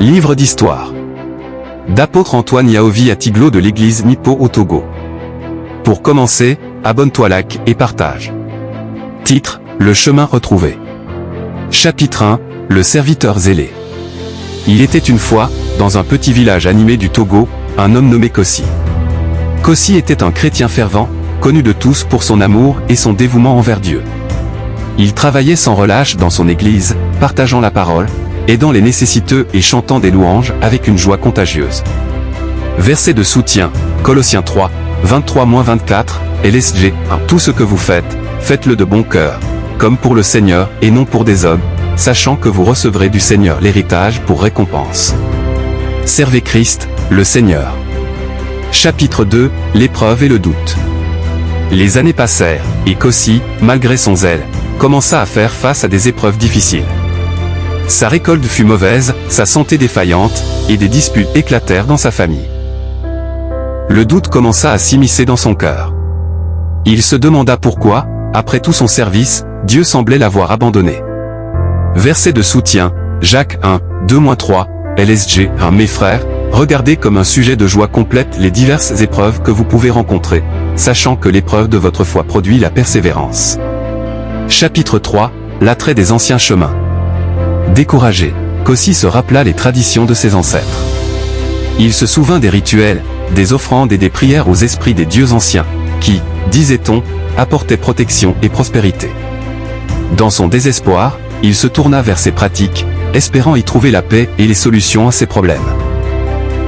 Livre d'histoire d'apôtre Antoine Yaovi Atiglo de l'église Nippo au Togo. Pour commencer, abonne-toi, like et partage. Titre, le chemin retrouvé. Chapitre 1, le serviteur zélé. Il était une fois, dans un petit village animé du Togo, un homme nommé Kossi. Kossi était un chrétien fervent, connu de tous pour son amour et son dévouement envers Dieu. Il travaillait sans relâche dans son église, partageant la parole, aidant les nécessiteux et chantant des louanges avec une joie contagieuse. Verset de soutien, Colossiens 3, 23-24, LSG, tout ce que vous faites, faites-le de bon cœur, comme pour le Seigneur et non pour des hommes, sachant que vous recevrez du Seigneur l'héritage pour récompense. Servez Christ, le Seigneur. Chapitre 2, l'épreuve et le doute. Les années passèrent, et Kossi, malgré son zèle, commença à faire face à des épreuves difficiles. Sa récolte fut mauvaise, sa santé défaillante, et des disputes éclatèrent dans sa famille. Le doute commença à s'immiscer dans son cœur. Il se demanda pourquoi, après tout son service, Dieu semblait l'avoir abandonné. Verset de soutien, Jacques 1, 2-3, LSG 1. Mes frères, regardez comme un sujet de joie complète les diverses épreuves que vous pouvez rencontrer, sachant que l'épreuve de votre foi produit la persévérance. Chapitre 3, l'attrait des anciens chemins. Découragé, Kossi se rappela les traditions de ses ancêtres. Il se souvint des rituels, des offrandes et des prières aux esprits des dieux anciens, qui, disait-on, apportaient protection et prospérité. Dans son désespoir, il se tourna vers ces pratiques, espérant y trouver la paix et les solutions à ses problèmes.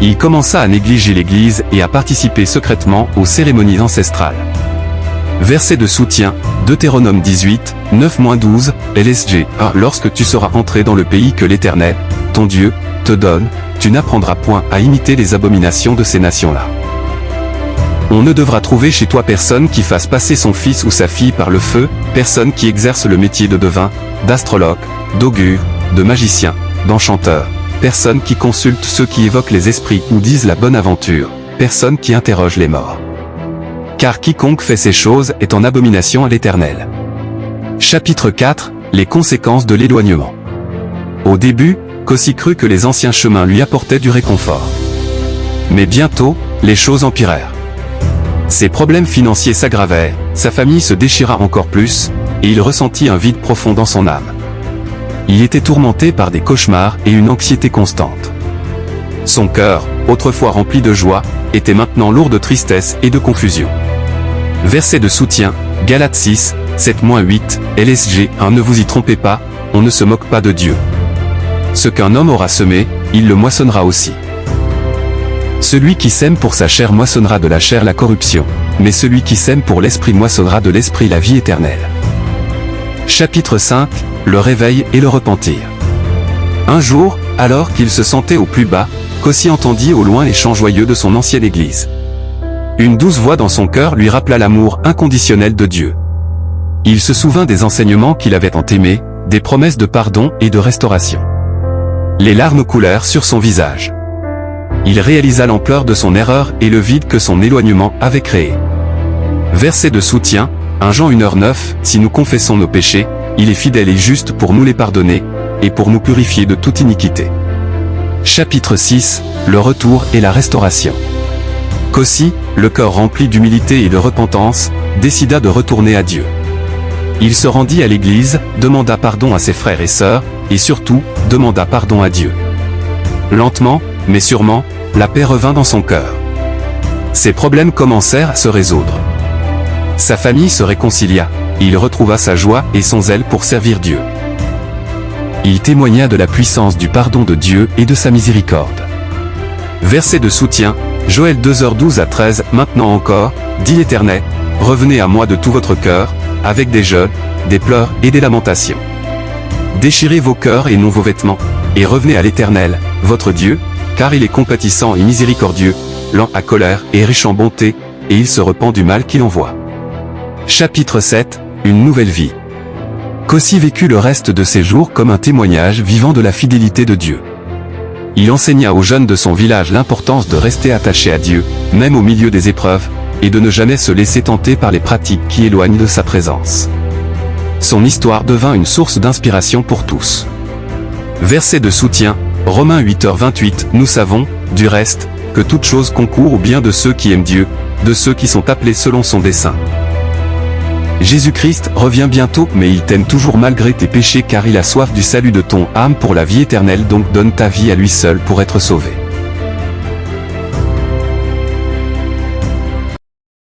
Il commença à négliger l'Église et à participer secrètement aux cérémonies ancestrales. Verset de soutien, Deutéronome 18, 9-12, LSG 1. Lorsque tu seras entré dans le pays que l'Éternel, ton Dieu, te donne, tu n'apprendras point à imiter les abominations de ces nations-là. On ne devra trouver chez toi personne qui fasse passer son fils ou sa fille par le feu, personne qui exerce le métier de devin, d'astrologue, d'augure, de magicien, d'enchanteur, personne qui consulte ceux qui évoquent les esprits ou disent la bonne aventure, personne qui interroge les morts. Car quiconque fait ces choses est en abomination à l'Éternel. Chapitre 4, les conséquences de l'éloignement. Au début, Kossi crut que les anciens chemins lui apportaient du réconfort. Mais bientôt, les choses empirèrent. Ses problèmes financiers s'aggravèrent, sa famille se déchira encore plus, et il ressentit un vide profond dans son âme. Il était tourmenté par des cauchemars et une anxiété constante. Son cœur, autrefois rempli de joie, était maintenant lourd de tristesse et de confusion. Verset de soutien, Galates 6, 7-8, LSG 1. Ne vous y trompez pas, on ne se moque pas de Dieu. Ce qu'un homme aura semé, il le moissonnera aussi. Celui qui sème pour sa chair moissonnera de la chair la corruption, mais celui qui sème pour l'esprit moissonnera de l'esprit la vie éternelle. Chapitre 5, le réveil et le repentir. Un jour, alors qu'il se sentait au plus bas, Kossi entendit au loin les chants joyeux de son ancienne église. Une douce voix dans son cœur lui rappela l'amour inconditionnel de Dieu. Il se souvint des enseignements qu'il avait tant aimés, des promesses de pardon et de restauration. Les larmes coulèrent sur son visage. Il réalisa l'ampleur de son erreur et le vide que son éloignement avait créé. Verset de soutien, 1 Jean 1h9, si nous confessons nos péchés, il est fidèle et juste pour nous les pardonner, et pour nous purifier de toute iniquité. Chapitre 6, le retour et la restauration. Kossi, le cœur rempli d'humilité et de repentance, décida de retourner à Dieu. Il se rendit à l'église, demanda pardon à ses frères et sœurs, et surtout, demanda pardon à Dieu. Lentement, mais sûrement, la paix revint dans son cœur. Ses problèmes commencèrent à se résoudre. Sa famille se réconcilia, et il retrouva sa joie et son zèle pour servir Dieu. Il témoigna de la puissance du pardon de Dieu et de sa miséricorde. Verset de soutien, Joël 2h12-13, maintenant encore, dit l'Éternel, revenez à moi de tout votre cœur, avec des jeûnes, des pleurs et des lamentations. Déchirez vos cœurs et non vos vêtements, et revenez à l'Éternel, votre Dieu, car il est compatissant et miséricordieux, lent à colère et riche en bonté, et il se repent du mal qu'il envoie. Chapitre 7, une nouvelle vie. Kossi vécut le reste de ses jours comme un témoignage vivant de la fidélité de Dieu. Il enseigna aux jeunes de son village l'importance de rester attachés à Dieu, même au milieu des épreuves, et de ne jamais se laisser tenter par les pratiques qui éloignent de sa présence. Son histoire devint une source d'inspiration pour tous. Verset de soutien, Romains 8h28, nous savons, du reste, que toute chose concourt au bien de ceux qui aiment Dieu, de ceux qui sont appelés selon son dessein. Jésus-Christ revient bientôt, mais il t'aime toujours malgré tes péchés car il a soif du salut de ton âme pour la vie éternelle, donc donne ta vie à lui seul pour être sauvé.